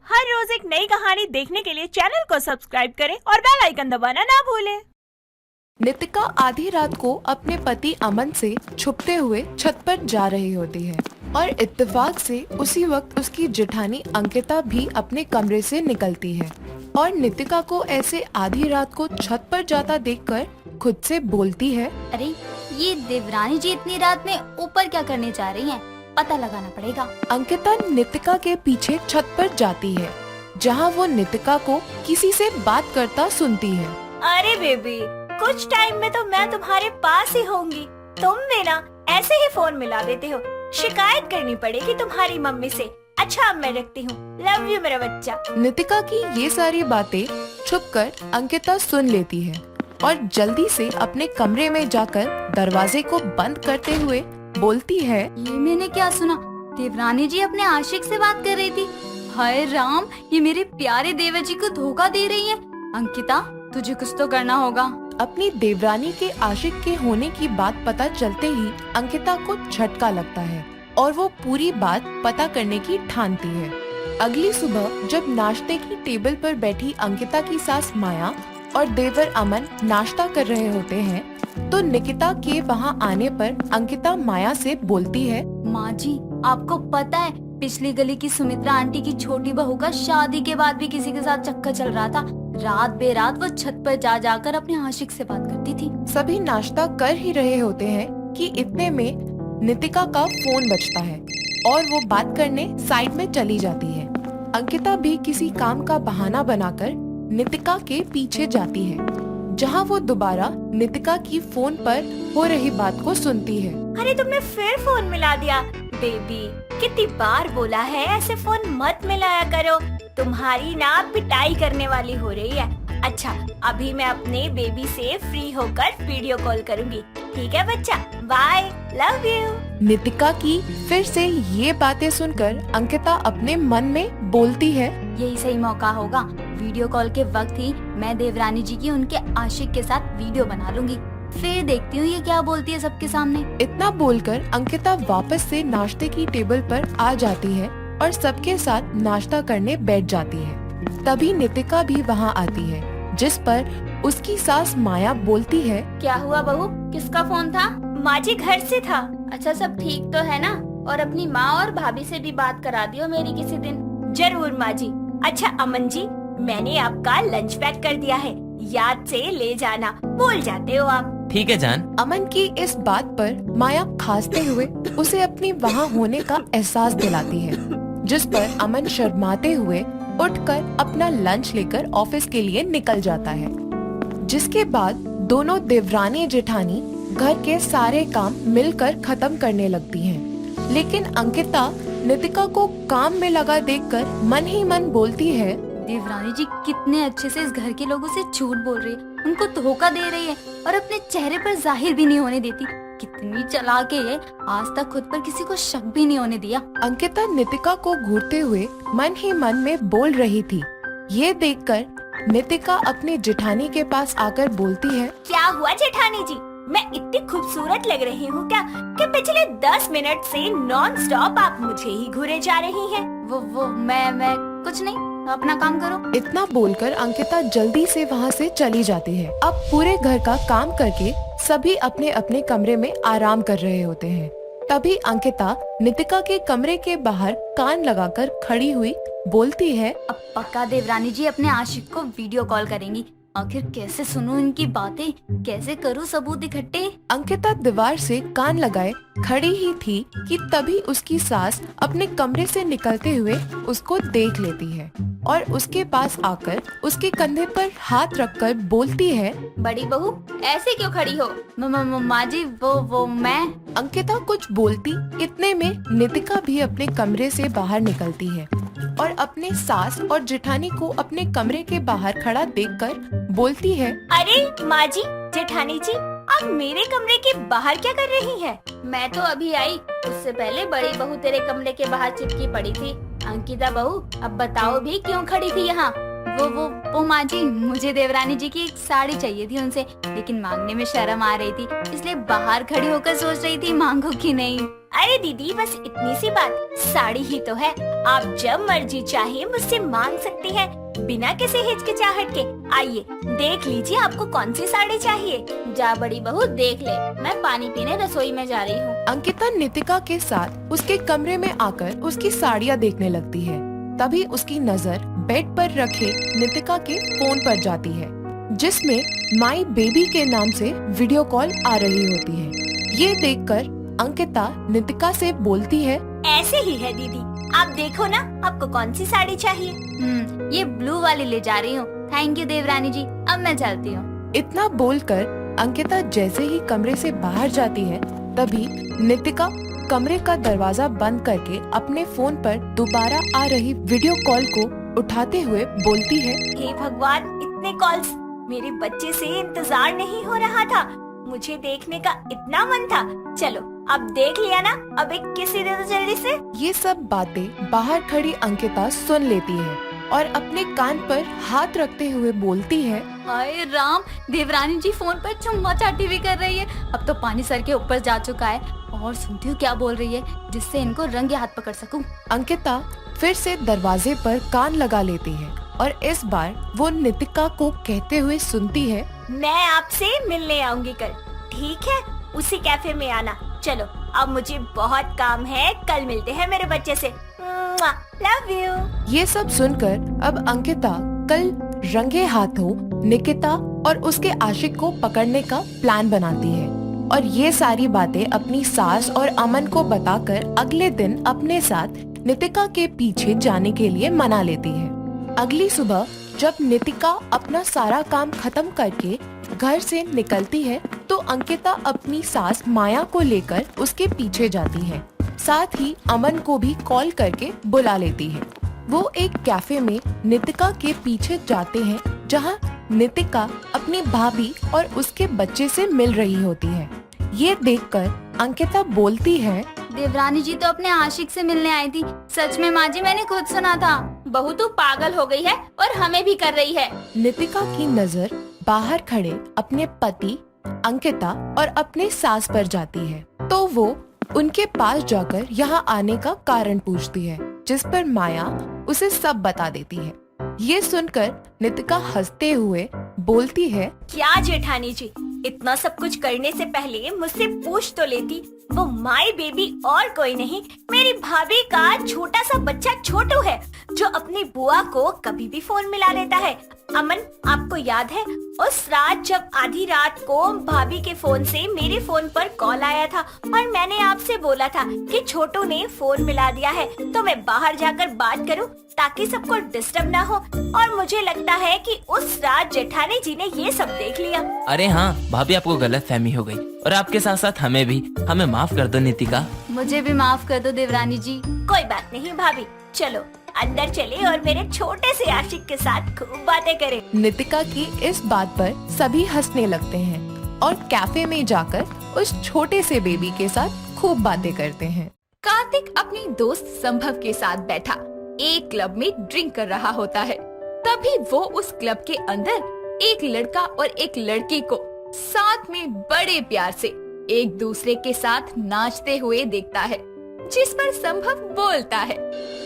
हर रोज एक नई कहानी देखने के लिए चैनल को सब्सक्राइब करें और बेल आइकन दबाना ना भूलें। नितिका आधी रात को अपने पति अमन से छुपते हुए छत पर जा रही होती है और इत्तेफाक से उसी वक्त उसकी जेठानी अंकिता भी अपने कमरे से निकलती है और नितिका को ऐसे आधी रात को छत पर जाता देखकर खुद से बोलती है, अरे ये देवरानी जी इतनी रात में ऊपर क्या करने जा रही हैं? पता लगाना पड़ेगा। अंकिता नितिका के पीछे छत पर जाती है जहां वो नितिका को किसी से बात करता सुनती है। अरे बेबी, कुछ टाइम में तो मैं तुम्हारे पास ही होंगी। तुम भी ना ऐसे ही फोन मिला देते हो। शिकायत करनी पड़ेगी तुम्हारी मम्मी से। अच्छा अब मैं रखती हूँ। लव यू मेरा बच्चा। नितिका की ये सारी बातें छुपकर अंकिता सुन लेती है और जल्दी से अपने कमरे में जाकर दरवाजे को बंद करते हुए बोलती है, ये मैंने क्या सुना? देवरानी जी अपने आशिक से बात कर रही थी। हाय राम, ये मेरे प्यारे देवर जी को धोखा दे रही है। अंकिता, तुझे कुछ तो करना होगा। अपनी देवरानी के आशिक के होने की बात पता चलते ही अंकिता को झटका लगता है और वो पूरी बात पता करने की ठानती है। अगली सुबह जब नाश्ते की टेबल पर बैठी अंकिता की सास माया और देवर अमन नाश्ता कर रहे होते हैं तो निकिता के वहाँ आने पर अंकिता माया से बोलती है, माँ जी, आपको पता है पिछली गली की सुमित्रा आंटी की छोटी बहू का शादी के बाद भी किसी के साथ चक्कर चल रहा था। रात बेरात वो छत पर जा जाकर अपने आशिक से बात करती थी। सभी नाश्ता कर ही रहे होते हैं कि इतने में नितिका का फोन बजता है और वो बात करने साइड में चली जाती है। अंकिता भी किसी काम का बहाना बनाकर नितिका के पीछे जाती है जहां वो दोबारा नितिका की फोन पर हो रही बात को सुनती है। अरे तुमने फिर फोन मिला दिया। बेबी, कितनी बार बोला है ऐसे फोन मत मिलाया करो। तुम्हारी ना पिटाई करने वाली हो रही है। अच्छा, अभी मैं अपने बेबी से फ्री होकर वीडियो कॉल करूंगी। ठीक है बच्चा, बाय, लव यू। नितिका की फिर से ये बातें सुनकर अंकिता अपने मन में बोलती है, यही सही मौका होगा। वीडियो कॉल के वक्त ही मैं देवरानी जी की उनके आशिक के साथ वीडियो बना लूंगी। फिर देखती हूँ ये क्या बोलती है सबके सामने। इतना बोलकर अंकिता वापस से नाश्ते की टेबल पर आ जाती है और सबके साथ नाश्ता करने बैठ जाती है। तभी नितिका भी वहाँ आती है जिस पर उसकी सास माया बोलती है, क्या हुआ बहू, किसका फोन था? माँ जी घर से था। अच्छा, सब ठीक तो है ना? और अपनी माँ और भाभी से भी बात करा दियो मेरी किसी दिन। जरूर माँ जी। अच्छा अमन जी, मैंने आपका लंच पैक कर दिया है, याद से ले जाना। भूल जाते हो आप। ठीक है जान। अमन की इस बात पर माया खांसते हुए उसे अपनी वहाँ होने का एहसास दिलाती है जिस पर अमन शर्माते हुए उठकर अपना लंच लेकर ऑफिस के लिए निकल जाता है। जिसके बाद दोनों देवरानी जेठानी घर के सारे काम मिलकर खत्म करने लगती हैं। लेकिन अंकिता नितिका को काम में लगा देखकर मन ही मन बोलती है, देवरानी जी कितने अच्छे से इस घर के लोगों से झूठ बोल रही है, उनको धोखा दे रही है और अपने चेहरे पर जाहिर भी नहीं होने देती। कितनी चालाक है, आज तक खुद पर किसी को शक भी नहीं होने दिया। अंकिता नितिका को घूरते हुए मन ही मन में बोल रही थी। ये देखकर नितिका अपनी जेठानी के पास आकर बोलती है, क्या हुआ जेठानी जी, मैं इतनी खूबसूरत लग रही हूँ क्या कि पिछले 10 मिनट से नॉन स्टॉप आप मुझे ही घूरे जा रही हैं? वो मैं कुछ नहीं, अपना काम करो। इतना बोलकर अंकिता जल्दी से वहाँ से चली जाती है। अब पूरे घर का काम करके सभी अपने अपने कमरे में आराम कर रहे होते हैं। तभी अंकिता नितिका के कमरे के बाहर कान लगाकर खड़ी हुई बोलती है, अब पक्का देवरानी जी अपने आशिक को वीडियो कॉल करेंगी। आखिर कैसे सुनूं इनकी बातें, कैसे करूं सबूत इकट्ठे। अंकिता दीवार से कान लगाए खड़ी ही थी कि तभी उसकी सास अपने कमरे से निकलते हुए उसको देख लेती है और उसके पास आकर उसके कंधे पर हाथ रखकर बोलती है, बड़ी बहू ऐसे क्यों खड़ी हो? माँ जी वो मैं। अंकिता कुछ बोलती इतने में नितिका भी अपने कमरे से बाहर निकलती है और अपने सास और जेठानी को अपने कमरे के बाहर खड़ा देखकर बोलती है, अरे माँ जी, जेठानी जी, आप मेरे कमरे के बाहर क्या कर रही हैं? मैं तो अभी आई, उससे पहले बड़ी बहू तेरे कमरे के बाहर चिपकी पड़ी थी। अंकिता बहू, अब बताओ भी क्यों खड़ी थी यहाँ? वो माँ जी, मुझे देवरानी जी की एक साड़ी चाहिए थी उनसे, लेकिन मांगने में शर्म आ रही थी, इसलिए बाहर खड़ी होकर सोच रही थी मांगू कि नहीं। अरे दीदी बस इतनी सी बात, साड़ी ही तो है, आप जब मर्जी चाहे मुझसे मांग सकती हैं, बिना किसी हिचकिचाहट के। आइए देख लीजिए आपको कौन सी साड़ी चाहिए। जा बड़ी बहू देख ले, मैं पानी पीने रसोई में जा रही हूँ। अंकिता नितिका के साथ उसके कमरे में आकर उसकी साड़ियाँ देखने लगती है। तभी उसकी नजर बेड पर रखे नितिका के फोन पर जाती है, जिसमें माई बेबी के नाम से वीडियो कॉल आ रही होती है। ये देखकर अंकिता नितिका से बोलती है, ऐसे ही है दीदी, आप देखो ना आपको कौन सी साड़ी चाहिए। ये ब्लू वाली ले जा रही हूँ। थैंक यू देवरानी जी, अब मैं चलती हूँ। इतना बोलकर अंकिता जैसे ही कमरे से बाहर जाती है, तभी नितिका कमरे का दरवाजा बंद करके अपने फोन पर दोबारा आ रही वीडियो कॉल को उठाते हुए बोलती है, हे भगवान, इतने कॉल्स, मेरे बच्चे से इंतजार नहीं हो रहा था, मुझे देखने का इतना मन था। चलो अब देख लिया ना, अब एक किसी दे दो जल्दी से। ये सब बातें बाहर खड़ी अंकिता सुन लेती है और अपने कान पर हाथ रखते हुए बोलती है, हाय राम, देवरानी जी फोन पर चुम्मा चाटी भी कर रही है। अब तो पानी सर के ऊपर जा चुका है। और सुनती हूँ क्या बोल रही है, जिससे इनको रंगे हाथ पकड़ सकूं। अंकिता फिर से दरवाजे पर कान लगा लेती है और इस बार वो नितिका को कहते हुए सुनती है, मैं आपसे मिलने आऊंगी कल, ठीक है? उसी कैफे में आना। चलो अब मुझे बहुत काम है, कल मिलते हैं मेरे बच्चे से। Love you. ये सब सुनकर अब अंकिता कल रंगे हाथों निकिता और उसके आशिक को पकड़ने का प्लान बनाती है और ये सारी बातें अपनी सास और अमन को बताकर अगले दिन अपने साथ नितिका के पीछे जाने के लिए मना लेती है। अगली सुबह जब नितिका अपना सारा काम खत्म करके घर से निकलती है, तो अंकिता अपनी सास माया को लेकर उसके पीछे जाती है। साथ ही अमन को भी कॉल करके बुला लेती है। वो एक कैफे में नितिका के पीछे जाते हैं, जहां नितिका अपनी भाभी और उसके बच्चे से मिल रही होती है। ये देखकर अंकिता बोलती है, देवरानी जी तो अपने आशिक से मिलने आई थी। सच में माँ जी, मैंने खुद सुना था। बहू तू पागल हो गई है और हमें भी कर रही है। नितिका की नजर बाहर खड़े अपने पति अंकिता और अपने सास पर जाती है, तो वो उनके पास जाकर यहाँ आने का कारण पूछती है, जिस पर माया उसे सब बता देती है। ये सुनकर नितिका हंसते हुए बोलती है, क्या जेठानी जी, इतना सब कुछ करने से पहले मुझसे पूछ तो लेती। वो माई बेबी और कोई नहीं, मेरी भाभी का छोटा सा बच्चा छोटू है, जो अपनी बुआ को कभी भी फोन मिला लेता है। अमन, आपको याद है उस रात जब आधी रात को भाभी के फोन से मेरे फोन पर कॉल आया था और मैंने आपसे बोला था कि छोटू ने फोन मिला दिया है, तो मैं बाहर जाकर बात करूं ताकि सबको डिस्टर्ब ना हो। और मुझे लगता है कि उस रात जेठानी जी ने ये सब देख लिया। अरे हाँ भाभी, आपको गलत फहमी हो गई और आपके साथ साथ हमें भी। हमें माफ कर दो नितिका। मुझे भी माफ कर दो देवरानी जी। कोई बात नहीं भाभी, चलो अंदर चले और मेरे छोटे से आशिक के साथ खूब बातें करें। नितिका की इस बात पर सभी हंसने लगते हैं और कैफे में जाकर उस छोटे से बेबी के साथ खूब बातें करते हैं। कार्तिक अपनी दोस्त संभव के साथ बैठा एक क्लब में ड्रिंक कर रहा होता है। तभी वो उस क्लब के अंदर एक लड़का और एक लड़की को साथ में बड़े प्यार से एक दूसरे के साथ नाचते हुए देखता है, जिस पर संभव बोलता है,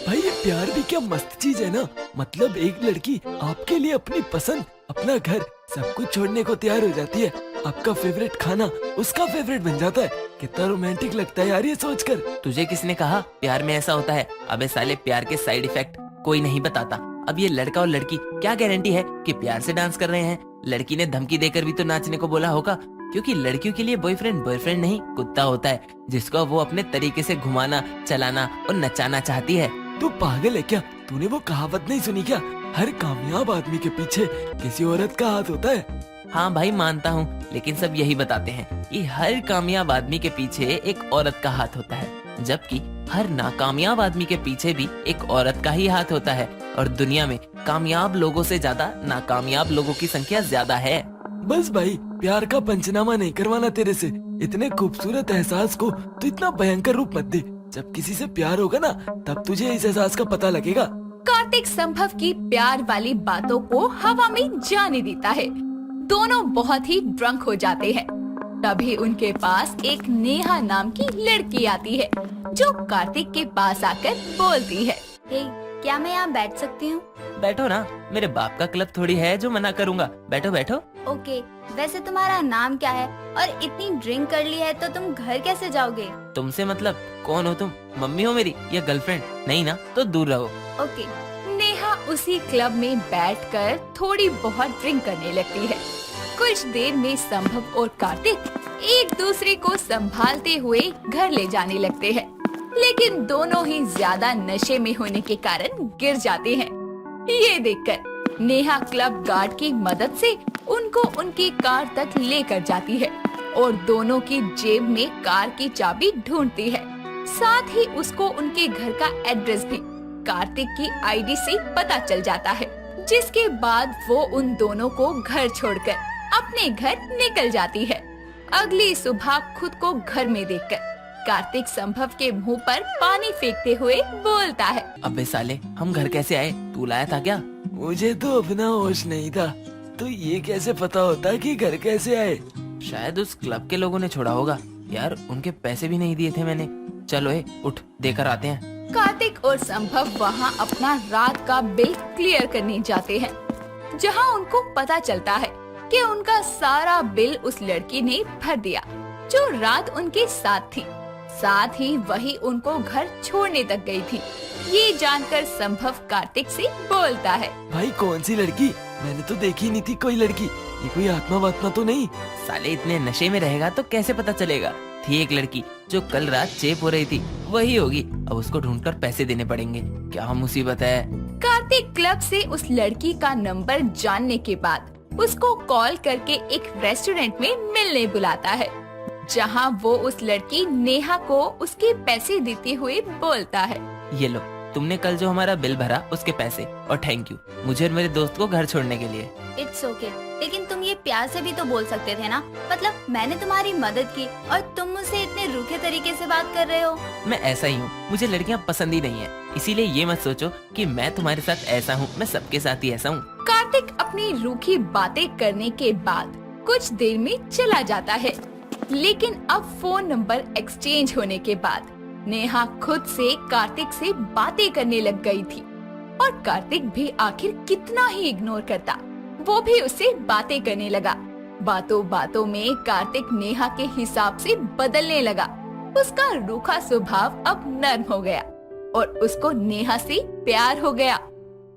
भाई ये प्यार भी क्या मस्त चीज है ना। मतलब एक लड़की आपके लिए अपनी पसंद, अपना घर, सब कुछ छोड़ने को तैयार हो जाती है। आपका फेवरेट खाना उसका फेवरेट बन जाता है। कितना रोमांटिक लगता है यार ये सोचकर। तुझे किसने कहा प्यार में ऐसा होता है? अबे साले, प्यार के साइड इफेक्ट कोई नहीं बताता। अब ये लड़का और लड़की क्या गारंटी है कि प्यार से डांस कर रहे हैं? लड़की ने धमकी देकर भी तो नाचने को बोला होगा, क्योंकि लड़कियों के लिए बॉयफ्रेंड नहीं कुत्ता होता है, जिसको वो अपने तरीके से घुमाना, चलाना और नचाना चाहती है। तू पागल है क्या? तूने वो कहावत नहीं सुनी क्या? हर कामयाब आदमी के पीछे किसी औरत का हाथ होता है। हाँ भाई मानता हूँ, लेकिन सब यही बताते हैं कि हर कामयाब आदमी के पीछे एक औरत का हाथ होता है, जबकि हर नाकामयाब आदमी के पीछे भी एक औरत का ही हाथ होता है। और दुनिया में कामयाब लोगों से ज्यादा नाकामयाब लोगों की संख्या ज्यादा है। बस भाई, प्यार का पंचनामा नहीं करवाना तेरे से। इतने खूबसूरत एहसास को तो इतना भयंकर रूप मत दे। जब किसी से प्यार होगा ना, तब तुझे इस एहसास का पता लगेगा। कार्तिक संभव की प्यार वाली बातों को हवा में जाने देता है। दोनों बहुत ही ड्रंक हो जाते हैं। तभी उनके पास एक नेहा नाम की लड़की आती है जो कार्तिक के पास आकर बोलती है। हे, क्या मैं यहाँ बैठ सकती हूँ? बैठो ना, मेरे बाप का क्लब थोड़ी है जो मना करूँगा। बैठो बैठो। ओके, वैसे तुम्हारा नाम क्या है और इतनी ड्रिंक कर ली है तो तुम घर कैसे जाओगे? तुमसे मतलब कौन हो तुम? मम्मी हो मेरी या गर्लफ्रेंड? नहीं ना, तो दूर रहो। ओके, नेहा उसी क्लब में बैठकर थोड़ी बहुत ड्रिंक करने लगती है। कुछ देर में संभव और कार्तिक एक दूसरे को संभालते हुए घर ले जाने लगते हैं, लेकिन दोनों ही ज्यादा नशे में होने के कारण गिर जाते हैं। ये देखकर नेहा क्लब गार्ड की मदद से उनको उनकी कार तक लेकर जाती है और दोनों की जेब में कार की चाबी ढूंढती है। साथ ही उसको उनके घर का एड्रेस भी कार्तिक की आईडी से पता चल जाता है, जिसके बाद वो उन दोनों को घर छोड़कर अपने घर निकल जाती है। अगली सुबह खुद को घर में देखकर कार्तिक संभव के मुंह पर पानी फेंकते हुए बोलता है। अबे साले, हम घर कैसे आए? तू लाया था क्या? मुझे तो अपना होश नहीं था, तो ये कैसे पता होता कि घर कैसे आए? शायद उस क्लब के लोगों ने छोड़ा होगा। यार, उनके पैसे भी नहीं दिए थे मैंने। चलो उठ, देकर आते हैं। कार्तिक और संभव वहाँ अपना रात का बिल क्लियर करने जाते हैं, जहाँ उनको पता चलता है कि उनका सारा बिल उस लड़की ने भर दिया जो रात उनके साथ थी। साथ ही वही उनको घर छोड़ने तक गई थी। ये जानकर संभव कार्तिक से बोलता है। भाई कौन सी लड़की? मैंने तो देखी नहीं थी कोई लड़की। ये कोई आत्मा वात्मा तो नहीं? साले, इतने नशे में रहेगा तो कैसे पता चलेगा? थी एक लड़की जो कल रात चेप हो रही थी, वही होगी। अब उसको ढूंढकर पैसे देने पड़ेंगे। क्या मुसीबत है। कार्तिक क्लब से उस लड़की का नंबर जानने के बाद उसको कॉल करके एक रेस्टोरेंट में मिलने बुलाता है, जहां वो उस लड़की नेहा को उसके पैसे देते हुए बोलता है। ये लो, तुमने कल जो हमारा बिल भरा उसके पैसे, और थैंक यू मुझे और मेरे दोस्त को घर छोड़ने के लिए। इट्स ओके, लेकिन तुम ये प्यार से भी तो बोल सकते थे ना। मतलब मैंने तुम्हारी मदद की और तुम मुझसे इतने रूखे तरीके से बात कर रहे हो। मैं ऐसा ही हूँ, मुझे लड़कियाँ पसंद ही नहीं है। इसीलिए ये मत सोचो कि मैं तुम्हारे साथ ऐसा हूँ। मैं सबके साथ ही ऐसा हूँ। कार्तिक अपनी रूखी बातें करने के बाद कुछ देर में चला जाता है, लेकिन अब फोन नंबर एक्सचेंज होने के बाद नेहा खुद से कार्तिक से बातें करने लग गई थी, और कार्तिक भी आखिर कितना ही इग्नोर करता, वो भी उससे बातें करने लगा। बातों बातों में कार्तिक नेहा के हिसाब से बदलने लगा। उसका रूखा स्वभाव अब नर्म हो गया और उसको नेहा से प्यार हो गया।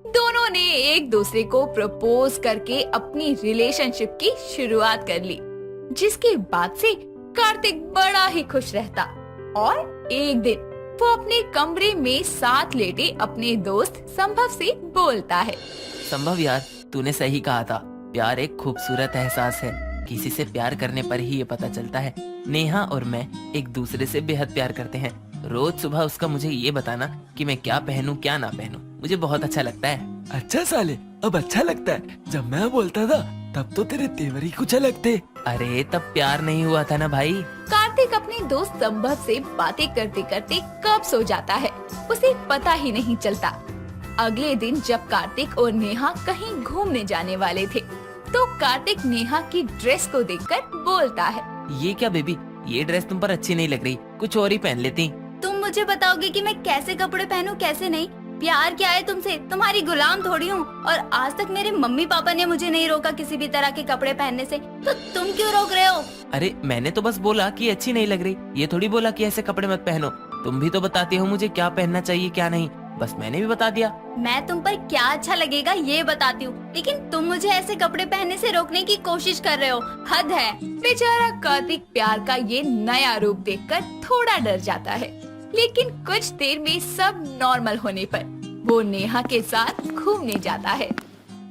दोनों ने एक दूसरे को प्रपोज करके अपनी रिलेशनशिप की शुरुआत कर ली, जिसके बाद से कार्तिक बड़ा ही खुश रहता। और एक दिन वो अपने कमरे में साथ लेटे अपने दोस्त संभव से बोलता है। संभव यार, तूने सही कहा था। प्यार एक खूबसूरत एहसास है। किसी से प्यार करने पर ही ये पता चलता है। नेहा और मैं एक दूसरे से बेहद प्यार करते हैं। रोज सुबह उसका मुझे ये बताना कि मैं क्या पहनूं क्या ना पहनूं, मुझे बहुत अच्छा लगता है। अच्छा साले, अब अच्छा लगता है। जब मैं बोलता था तब तो तेरे तेवर ही कुछ अलग थे। अरे तब प्यार नहीं हुआ था ना भाई। कार्तिक अपने दोस्त संभव से बातें करते करते कब सो जाता है उसे पता ही नहीं चलता। अगले दिन जब कार्तिक और नेहा कहीं घूमने जाने वाले थे, तो कार्तिक नेहा की ड्रेस को देखकर बोलता है। ये क्या बेबी, ये ड्रेस तुम पर अच्छी नहीं लग रही, कुछ और ही पहन लेती। तुम मुझे बताओगे कि मैं कैसे कपड़े पहनूं कैसे नहीं? प्यार क्या है तुमसे? तुम्हारी गुलाम थोड़ी हूँ। और आज तक मेरे मम्मी पापा ने मुझे नहीं रोका किसी भी तरह के कपड़े पहनने से, तो तुम क्यों रोक रहे हो? अरे मैंने तो बस बोला कि अच्छी नहीं लग रही, ये थोड़ी बोला कि ऐसे कपड़े मत पहनो। तुम भी तो बताती हो मुझे क्या पहनना चाहिए क्या नहीं, बस मैंने भी बता दिया। मैं तुम पर क्या अच्छा लगेगा ये बताती हूँ, लेकिन तुम मुझे ऐसे कपड़े पहनने से रोकने की कोशिश कर रहे हो। हद है। बेचारा कार्तिक प्यार का ये नया रूप देखकर थोड़ा डर जाता है, लेकिन कुछ देर में सब नॉर्मल होने पर वो नेहा के साथ घूमने जाता है,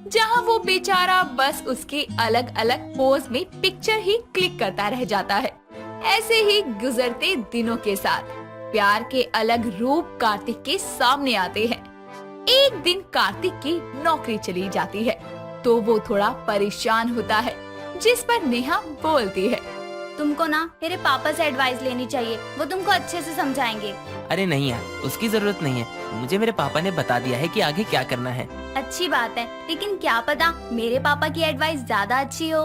जहाँ वो बेचारा बस उसके अलग अलग पोज में पिक्चर ही क्लिक करता रह जाता है। ऐसे ही गुजरते दिनों के साथ प्यार के अलग रूप कार्तिक के सामने आते हैं। एक दिन कार्तिक की नौकरी चली जाती है, तो वो थोड़ा परेशान होता है, जिस पर नेहा बोलती है। तुमको ना मेरे पापा से एडवाइस लेनी चाहिए, वो तुमको अच्छे से समझाएंगे। अरे नहीं यार, उसकी जरूरत नहीं है। मुझे मेरे पापा ने बता दिया है कि आगे क्या करना है। अच्छी बात है, लेकिन क्या पता मेरे पापा की एडवाइस ज्यादा अच्छी हो।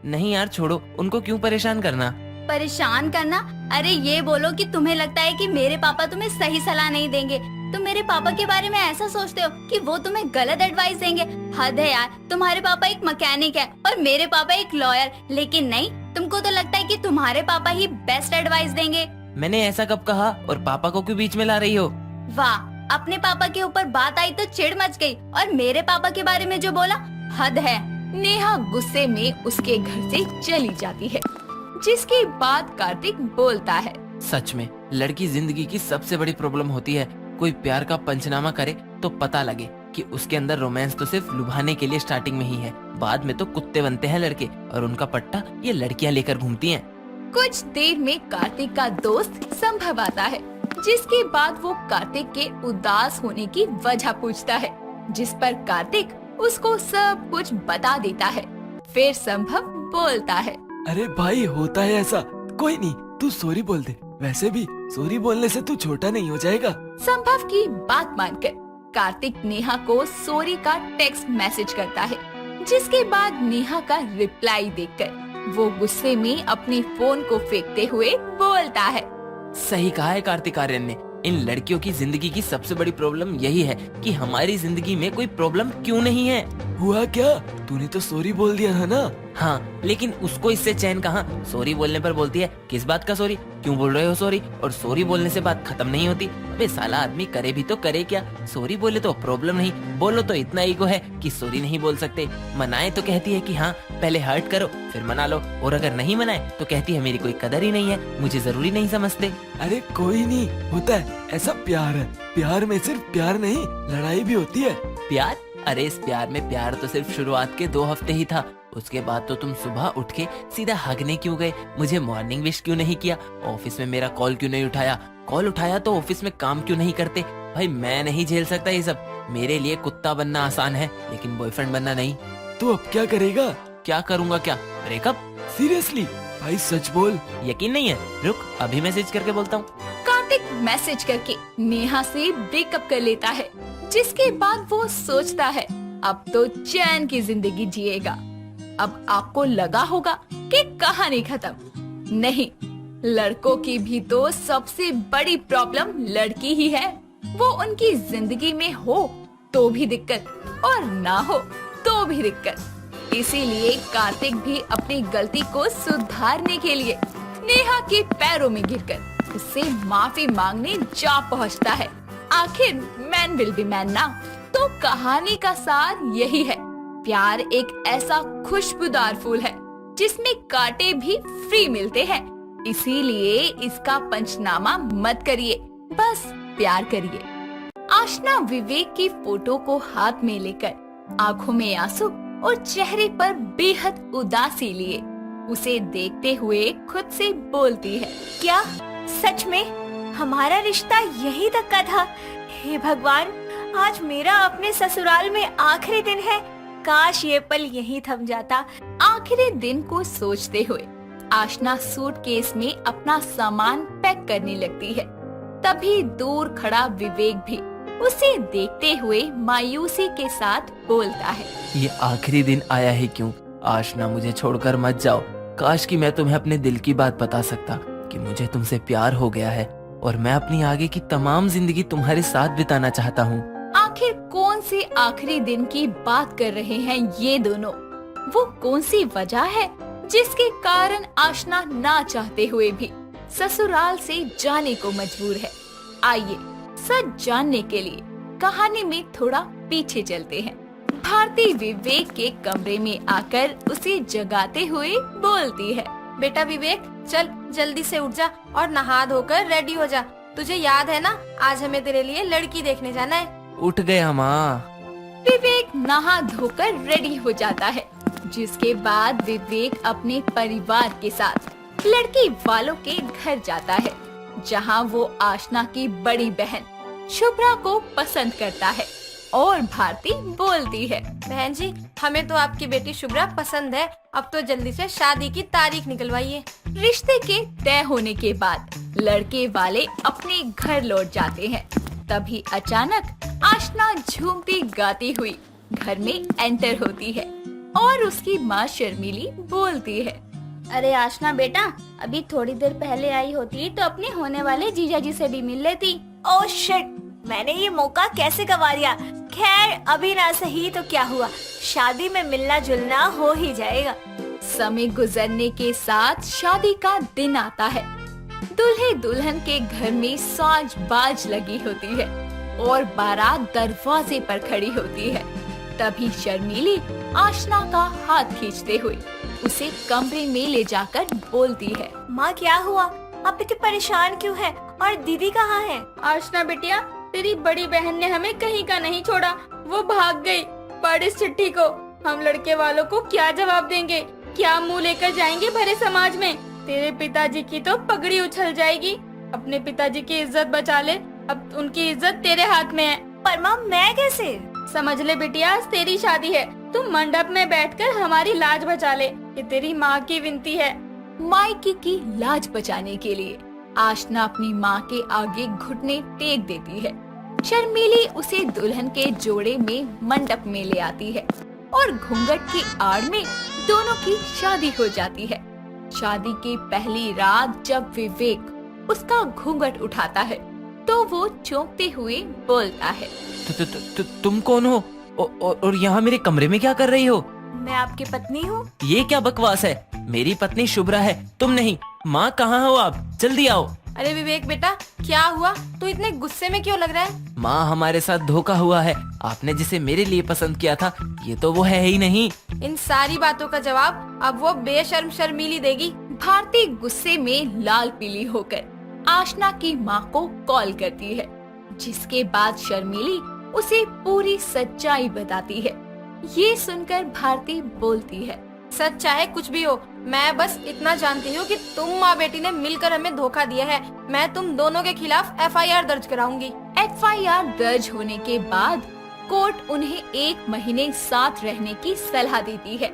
नहीं यार छोड़ो, उनको क्यों परेशान करना। परेशान करना? अरे ये बोलो कि तुम्हें लगता है कि मेरे पापा तुम्हें सही सलाह नहीं देंगे। तुम मेरे पापा के बारे में ऐसा सोचते हो कि वो तुम्हें गलत एडवाइस देंगे। हद है यार, तुम्हारे पापा एक मैकेनिक है और मेरे पापा एक लॉयर, लेकिन नहीं, तुमको तो लगता है कि तुम्हारे पापा ही बेस्ट एडवाइस देंगे। मैंने ऐसा कब कहा, और पापा को क्यों बीच में ला रही हो? वाह, अपने पापा के ऊपर बात आई तो चिढ़ मच गई, और मेरे पापा के बारे में जो बोला, हद है। नेहा गुस्से में उसके घर से चली जाती है, जिसके बाद कार्तिक बोलता है, सच में लड़की जिंदगी की सबसे बड़ी प्रॉब्लम होती है। कोई प्यार का पंचनामा करे तो पता लगे कि उसके अंदर रोमांस तो सिर्फ लुभाने के लिए स्टार्टिंग में ही है, बाद में तो कुत्ते बनते हैं लड़के, और उनका पट्टा ये लड़कियां लेकर घूमती हैं। कुछ देर में कार्तिक का दोस्त संभव आता है, जिसके बाद वो कार्तिक के उदास होने की वजह पूछता है, जिस पर कार्तिक उसको सब कुछ बता देता है। फिर संभव बोलता है, अरे भाई होता है ऐसा, कोई नहीं, तू सॉरी बोल दे, वैसे भी सॉरी बोलने से तू छोटा नहीं हो जाएगा। संभव की बात मानकर कार्तिक नेहा को सॉरी का टेक्स्ट मैसेज करता है, जिसके बाद नेहा का रिप्लाई देखकर वो गुस्से में अपने फोन को फेंकते हुए बोलता है, सही कहा है कार्तिक आर्यन ने, इन लड़कियों की जिंदगी की सबसे बड़ी प्रॉब्लम यही है कि हमारी जिंदगी में कोई प्रॉब्लम क्यों नहीं है। हुआ क्या, तूने तो सॉरी बोल दिया था ना। हाँ, लेकिन उसको इससे चैन कहाँ। सॉरी बोलने पर बोलती है, किस बात का सॉरी, क्यों बोल रहे हो सॉरी, और सॉरी बोलने से बात खत्म नहीं होती। अबे साला आदमी करे भी तो करे क्या, सॉरी बोले तो प्रॉब्लम नहीं, बोलो तो इतना ईगो है कि सॉरी नहीं बोल सकते। मनाए तो कहती है कि हाँ पहले हर्ट करो फिर मना लो, और अगर नहीं मनाए तो कहती है मेरी कोई कदर ही नहीं है, मुझे जरूरी नहीं समझते। अरे कोई नहीं, होता है ऐसा, प्यार है, प्यार में सिर्फ प्यार नहीं लड़ाई भी होती है। प्यार? अरे इस प्यार में प्यार तो सिर्फ शुरुआत के 2 हफ्ते ही था, उसके बाद तो तुम सुबह उठ के सीधा हगने क्यों गए, मुझे मॉर्निंग विश क्यों नहीं किया, ऑफिस में मेरा कॉल क्यों नहीं उठाया, कॉल उठाया तो ऑफिस में काम क्यों नहीं करते। भाई मैं नहीं झेल सकता ये सब, मेरे लिए कुत्ता बनना आसान है लेकिन बॉयफ्रेंड बनना नहीं। तो अब क्या करेगा? क्या करूँगा, क्या ब्रेकअप? सीरियसली भाई सच बोल। यकीन नहीं है, रुक अभी मैसेज करके बोलता हूँ। कार्तिक मैसेज करके नेहा से ब्रेकअप कर लेता है, जिसके बाद वो सोचता है अब तो चैन की जिंदगी जिएगा। अब आपको लगा होगा कि कहानी खत्म, नहीं, लड़कों की भी तो सबसे बड़ी प्रॉब्लम लड़की ही है। वो उनकी जिंदगी में हो तो भी दिक्कत, और ना हो तो भी दिक्कत। इसीलिए कार्तिक भी अपनी गलती को सुधारने के लिए नेहा के पैरों में गिरकर उससे माफी मांगने जा पहुंचता है। आखिर मैन विल बी मैन ना। तो कहानी का सार यही है, प्यार एक ऐसा खुशबूदार फूल है जिसमें कांटे भी फ्री मिलते हैं, इसीलिए इसका पंचनामा मत करिए, बस प्यार करिए। आशना विवेक की फोटो को हाथ में लेकर आंखों में आंसू और चेहरे पर बेहद उदासी लिए उसे देखते हुए खुद से बोलती है, क्या सच में हमारा रिश्ता यही तक का था? हे भगवान, आज मेरा अपने ससुराल में आखिरी दिन है, काश ये पल यहीं थम जाता। आखिरी दिन को सोचते हुए आशना सूटकेस में अपना सामान पैक करने लगती है। तभी दूर खड़ा विवेक भी उसे देखते हुए मायूसी के साथ बोलता है, ये आखिरी दिन आया ही क्यों? आशना मुझे छोड़कर मत जाओ, काश कि मैं तुम्हें अपने दिल की बात बता सकता कि मुझे तुमसे प्यार हो गया है और मैं अपनी आगे की तमाम जिंदगी तुम्हारे साथ बिताना चाहता हूँ। आखिर कौन से आखिरी दिन की बात कर रहे हैं ये दोनों? वो कौन सी वजह है जिसके कारण आशना ना चाहते हुए भी ससुराल से जाने को मजबूर है? आइए सच जानने के लिए कहानी में थोड़ा पीछे चलते हैं। भारती विवेक के कमरे में आकर उसे जगाते हुए बोलती है, बेटा विवेक, चल जल्दी से उठ जा और नहा धोकर रेडी हो जा। तुझे याद है ना, आज हमें तेरे लिए लड़की देखने जाना है। उठ गया माँ। विवेक नहा धोकर रेडी हो जाता है, जिसके बाद विवेक अपने परिवार के साथ लड़की वालों के घर जाता है, जहां वो आशना की बड़ी बहन शुभ्रा को पसंद करता है। और भारती बोलती है, बहन जी, हमें तो आपकी बेटी शुभ्रा पसंद है, अब तो जल्दी से शादी की तारीख निकलवाइए। रिश्ते के तय होने के बाद लड़के वाले अपने घर लौट जाते हैं। तभी अचानक आशना झूमती गाती हुई घर में एंटर होती है। और उसकी माँ शर्मीली बोलती है। अरे आशना बेटा, अभी थोड़ी देर पहले आई होती तो अपने होने वाले जीजा जी से भी मिल लेती। ओह शिट, मैंने ये मौका कैसे गवा दिया। खैर अभी ना सही तो क्या हुआ, शादी में मिलना जुलना हो ही जाएगा। समय गुजरने के साथ शादी का दिन आता है। दूल्हे दुल्हन के घर में साज बाज लगी होती है और बारात दरवाजे पर खड़ी होती है। तभी शर्मीली आशना का हाथ खींचते हुए उसे कमरे में ले जाकर बोलती है। माँ क्या हुआ, आप इतनी परेशान क्यों हैं? और दीदी कहाँ है? आशना बिटिया, तेरी बड़ी बहन ने हमें कहीं का नहीं छोड़ा, वो भाग गई। पढ़ इस चिट्ठी को, हम लड़के वालों को क्या जवाब देंगे, क्या मुंह लेकर जाएंगे भरे समाज में। तेरे पिताजी की तो पगड़ी उछल जाएगी। अपने पिताजी की इज्जत बचा ले, अब उनकी इज्जत तेरे हाथ में है। पर माँ मैं कैसे? समझ ले बिटिया, आज तेरी शादी है, तुम मंडप में बैठकर हमारी लाज बचा ले, ये तेरी माँ की विनती है। मायके की लाज बचाने के लिए आशना अपनी माँ के आगे घुटने टेक देती है। शर्मीली उसे दुल्हन के जोड़े में मंडप में ले आती है और घूंघट की आड़ में दोनों की शादी हो जाती है। शादी की पहली रात जब विवेक उसका घूंघट उठाता है तो वो चौंकते हुए बोलता है, तुम कौन हो और यहाँ मेरे कमरे में क्या कर रही हो? मैं आपकी पत्नी हूँ। ये क्या बकवास है? मेरी पत्नी शुभ्रा है, तुम नहीं। माँ कहाँ हो आप? जल्दी आओ। अरे विवेक बेटा, क्या हुआ? तू इतने गुस्से में क्यों लग रहा है? माँ हमारे साथ धोखा हुआ है। आपने जिसे मेरे लिए पसंद किया था ये तो वो है ही नहीं। इन सारी बातों का जवाब अब वो बेशर्म शर्मीली देगी। भारती गुस्से में लाल पीली होकर आशना की माँ को कॉल करती है, जिसके बाद शर्मीली उसे पूरी सच्चाई बताती है। ये सुनकर भारती बोलती है, सच चाहे कुछ भी हो, मैं बस इतना जानती हूँ कि तुम माँ बेटी ने मिलकर हमें धोखा दिया है। मैं तुम दोनों के खिलाफ FIR दर्ज कराऊंगी। FIR दर्ज होने के बाद कोर्ट उन्हें 1 महीने साथ रहने की सलाह देती है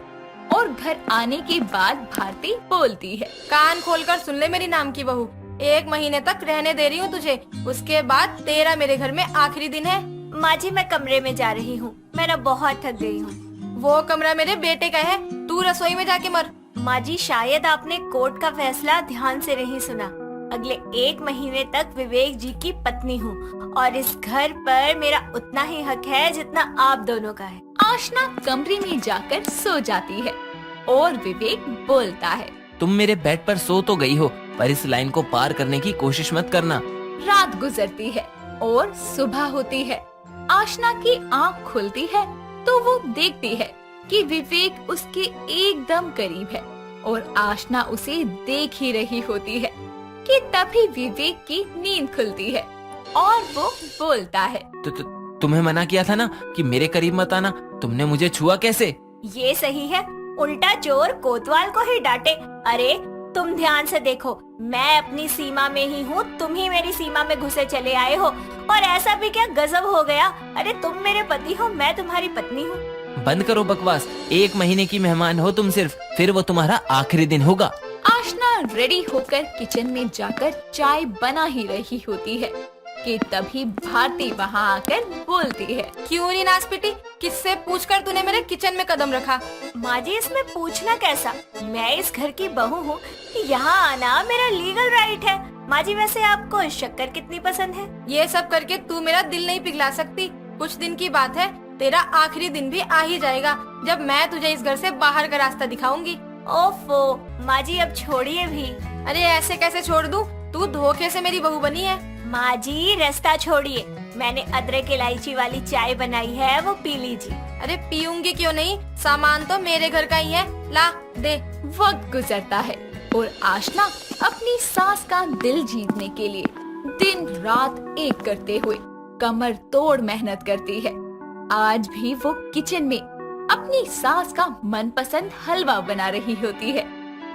और घर आने के बाद भारती बोलती है, कान खोलकर सुन ले मेरी नाम की बहू, 1 महीने तक रहने दे रही हूँ तुझे, उसके बाद तेरा मेरे घर में आखिरी दिन है। माँ जी मैं कमरे में जा रही हूँ, मैं ना बहुत थक गई हूँ। वो कमरा मेरे बेटे का है, तू रसोई में जाके मर। माँ जी शायद आपने कोर्ट का फैसला ध्यान से नहीं सुना। अगले 1 महीने तक विवेक जी की पत्नी हूँ और इस घर पर मेरा उतना ही हक है जितना आप दोनों का है। आशना कमरे में जाकर सो जाती है और विवेक बोलता है, तुम मेरे बेड पर सो तो गई हो, पर इस लाइन को पार करने की कोशिश मत करना। रात गुजरती है और सुबह होती है। आशना की आँख खुलती है तो वो देखती है कि विवेक उसके एकदम करीब है और आशना उसे देख ही रही होती है कि तभी विवेक की नींद खुलती है और वो बोलता है, तुम्हें मना किया था ना कि मेरे करीब मत आना, तुमने मुझे छुआ कैसे? ये सही है, उल्टा चोर कोतवाल को ही डांटे। अरे तुम ध्यान से देखो, मैं अपनी सीमा में ही हूँ, तुम ही मेरी सीमा में घुसे चले आए हो। और ऐसा भी क्या गजब हो गया? अरे तुम मेरे पति हो, मैं तुम्हारी पत्नी हूँ। बंद करो बकवास, 1 महीने की मेहमान हो तुम सिर्फ, फिर वो तुम्हारा आखिरी दिन होगा। आशना रेडी होकर किचन में जाकर चाय बना ही रही होती है कि तभी भारती वहाँ आकर बोलती है, क्यों नहीं नाच पिटी, किससे पूछकर तूने मेरे किचन में कदम रखा? माँ जी इसमें पूछना कैसा, मैं इस घर की बहू हूँ, यहाँ आना मेरा लीगल राइट है। माँ जी वैसे आपको शक्कर कितनी पसंद है? ये सब करके तू मेरा दिल नहीं पिघला सकती। कुछ दिन की बात है, तेरा आखिरी दिन भी आ ही जाएगा जब मैं तुझे इस घर से बाहर का रास्ता दिखाऊंगी। ओफो माँ जी अब छोड़िए भी। अरे ऐसे कैसे छोड़ दूं? तू धोखे से मेरी बहू बनी है। माँ जी रास्ता छोड़िए, मैंने अदरक इलायची वाली चाय बनाई है, वो पी लीजिए। अरे पीऊंगी क्यों नहीं, सामान तो मेरे घर का ही है, ला दे। वक्त गुजरता है और आशना अपनी सास का दिल जीतने के लिए दिन रात एक करते हुए कमर तोड़ मेहनत करती है। आज भी वो किचन में अपनी सास का मनपसंद हलवा बना रही होती है,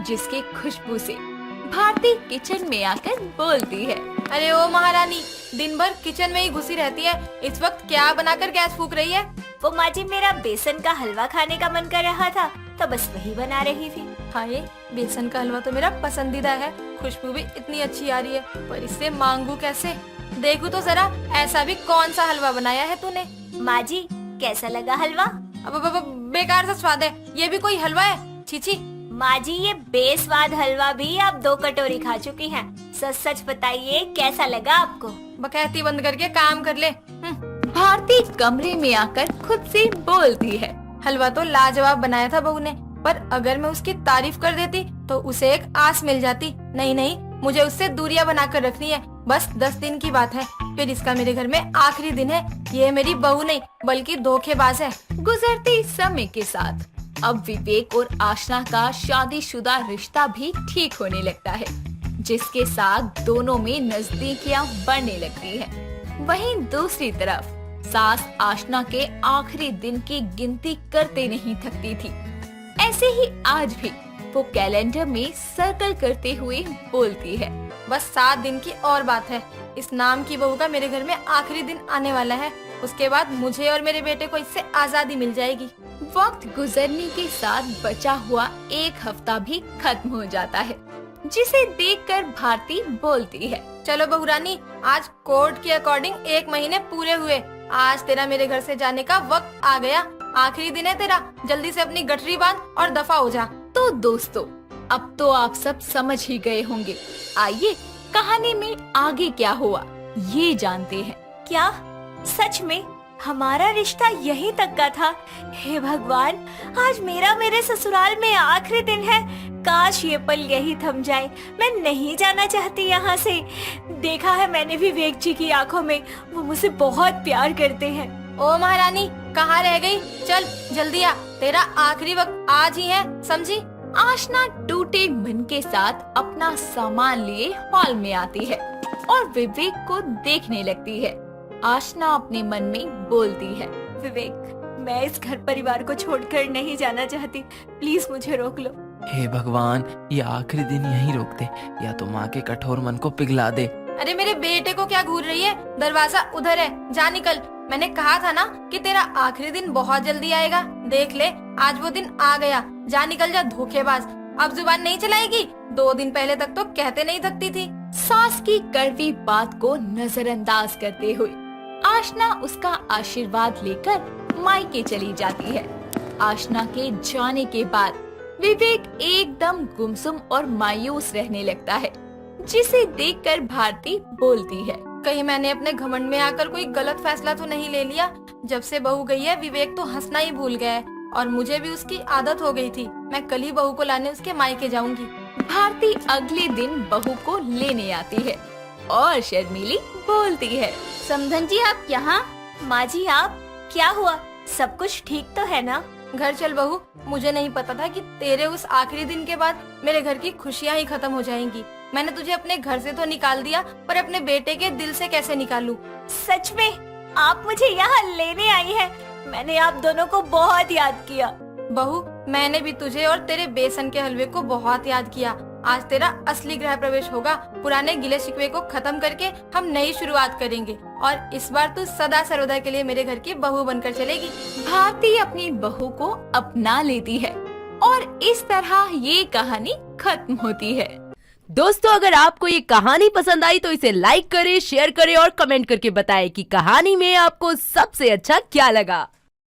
जिसकी खुशबू से भारती किचन में आकर बोलती है, अरे ओ महारानी, दिन भर किचन में ही घुसी रहती है, इस वक्त क्या बनाकर गैस फूक रही है? वो माँ जी मेरा बेसन का हलवा खाने का मन कर रहा था तो बस वही बना रही थी। हाँ ये बेसन का हलवा तो मेरा पसंदीदा है, खुशबू भी इतनी अच्छी आ रही है, पर इससे मांगू कैसे? देखूं तो जरा, ऐसा भी कौन सा हलवा बनाया है तूने? माँ जी कैसा लगा हलवा? अब बेकार सा स्वाद है, ये भी कोई हलवा है? छीछी। माँ जी ये बेस्वाद हलवा भी आप 2 कटोरी खा चुकी हैं। सच सच बताइए कैसा लगा आपको? बकैती बंद करके काम कर ले। भारती कमरे में आकर खुद से बोलती है। हलवा तो लाजवाब बनाया था बहू ने, पर अगर मैं उसकी तारीफ कर देती तो उसे एक आस मिल जाती। नहीं नहीं, मुझे उससे दूरियां बनाकर रखनी है। बस 10 दिन की बात है, फिर इसका मेरे घर में आखिरी दिन है। ये मेरी बहू नहीं बल्कि धोखेबाज है। गुजरते समय के साथ अब विवेक और आशना का शादीशुदा रिश्ता भी ठीक होने लगता है, जिसके साथ दोनों में नजदीकियां बढ़ने लगती हैं। वहीं दूसरी तरफ सास आशना के आखिरी दिन की गिनती करते नहीं थकती थी। ऐसे ही आज भी वो कैलेंडर में सर्कल करते हुए बोलती है। बस 7 दिन की और बात है। इस नाम की बहू का मेरे घर में आखिरी दिन आने वाला है। उसके बाद मुझे और मेरे बेटे को इससे आजादी मिल जाएगी। वक्त गुजरने के साथ बचा हुआ 1 हफ्ता भी खत्म हो जाता है, जिसे देखकर भारती बोलती है। चलो बहू रानी, आज कोर्ट के अकॉर्डिंग 1 महीने पूरे हुए। आज तेरा मेरे घर से जाने का वक्त आ गया। आखिरी दिन है तेरा, जल्दी से अपनी गठरी बांध और दफा हो जा। तो दोस्तों, अब तो आप सब समझ ही गए होंगे। आइए कहानी में आगे क्या हुआ ये जानते हैं। क्या सच में हमारा रिश्ता यहीं तक का था? हे भगवान, आज मेरा मेरे ससुराल में आखिरी दिन है। काश ये पल यही थम जाए। मैं नहीं जाना चाहती यहाँ से। देखा है मैंने विवेक जी की आंखों में, वो मुझसे बहुत प्यार करते हैं। ओ महारानी, कहाँ रह गई? चल जल्दी आ, तेरा आखिरी वक्त आज ही है, समझी? आशना टूटे मन के साथ अपना सामान लिए हॉल में आती है और विवेक को देखने लगती है। आशना अपने मन में बोलती है, विवेक, मैं इस घर परिवार को छोड़कर नहीं जाना चाहती। प्लीज मुझे रोक लो। हे भगवान, ये आखिरी दिन यहीं रोक दे या तो माँ के कठोर मन को पिघला दे। अरे मेरे बेटे को क्या घूर रही है? दरवाजा उधर है, जा निकल। मैंने कहा था ना कि तेरा आखिरी दिन बहुत जल्दी आएगा। देख ले, आज वो दिन आ गया। जा निकल जा धोखेबाज। अब जुबान नहीं चलाएगी? 2 दिन पहले तक तो कहते नहीं थकती थी। सास की कड़वी बात को नजरअंदाज करते हुए आशना उसका आशीर्वाद लेकर मायके चली जाती है। आशना के जाने के बाद विवेक एकदम गुमसुम और मायूस रहने लगता है, जिसे देखकर भारती बोलती है, कहीं मैंने अपने घमंड में आकर कोई गलत फैसला तो नहीं ले लिया? जब से बहू गई है विवेक तो हंसना ही भूल गया है और मुझे भी उसकी आदत हो गई थी। मैं कल ही बहू को लाने उसके मायके जाऊंगी। भारती अगले दिन बहू को लेने आती है और शर्मीली बोलती है, समधन जी आप यहाँ? माँ जी आप, क्या हुआ? सब कुछ ठीक तो है ना? घर चल बहू, मुझे नहीं पता था कि तेरे उस आखिरी दिन के बाद मेरे घर की खुशियाँ ही खत्म हो जाएंगी। मैंने तुझे अपने घर से तो निकाल दिया, पर अपने बेटे के दिल से कैसे निकालूं? सच में आप मुझे यहाँ लेने आई हैं? मैंने आप दोनों को बहुत याद किया। बहू, मैंने भी तुझे और तेरे बेसन के हलवे को बहुत याद किया। आज तेरा असली गृह प्रवेश होगा। पुराने गिले शिकवे को खत्म करके हम नई शुरुआत करेंगे और इस बार तू सदा सर्वदा के लिए मेरे घर की बहू बनकर चलेगी। भारती अपनी बहू को अपना लेती है और इस तरह ये कहानी खत्म होती है। दोस्तों, अगर आपको ये कहानी पसंद आई तो इसे लाइक करें, शेयर करें और कमेंट करके बताएं कि कहानी में आपको सबसे अच्छा क्या लगा।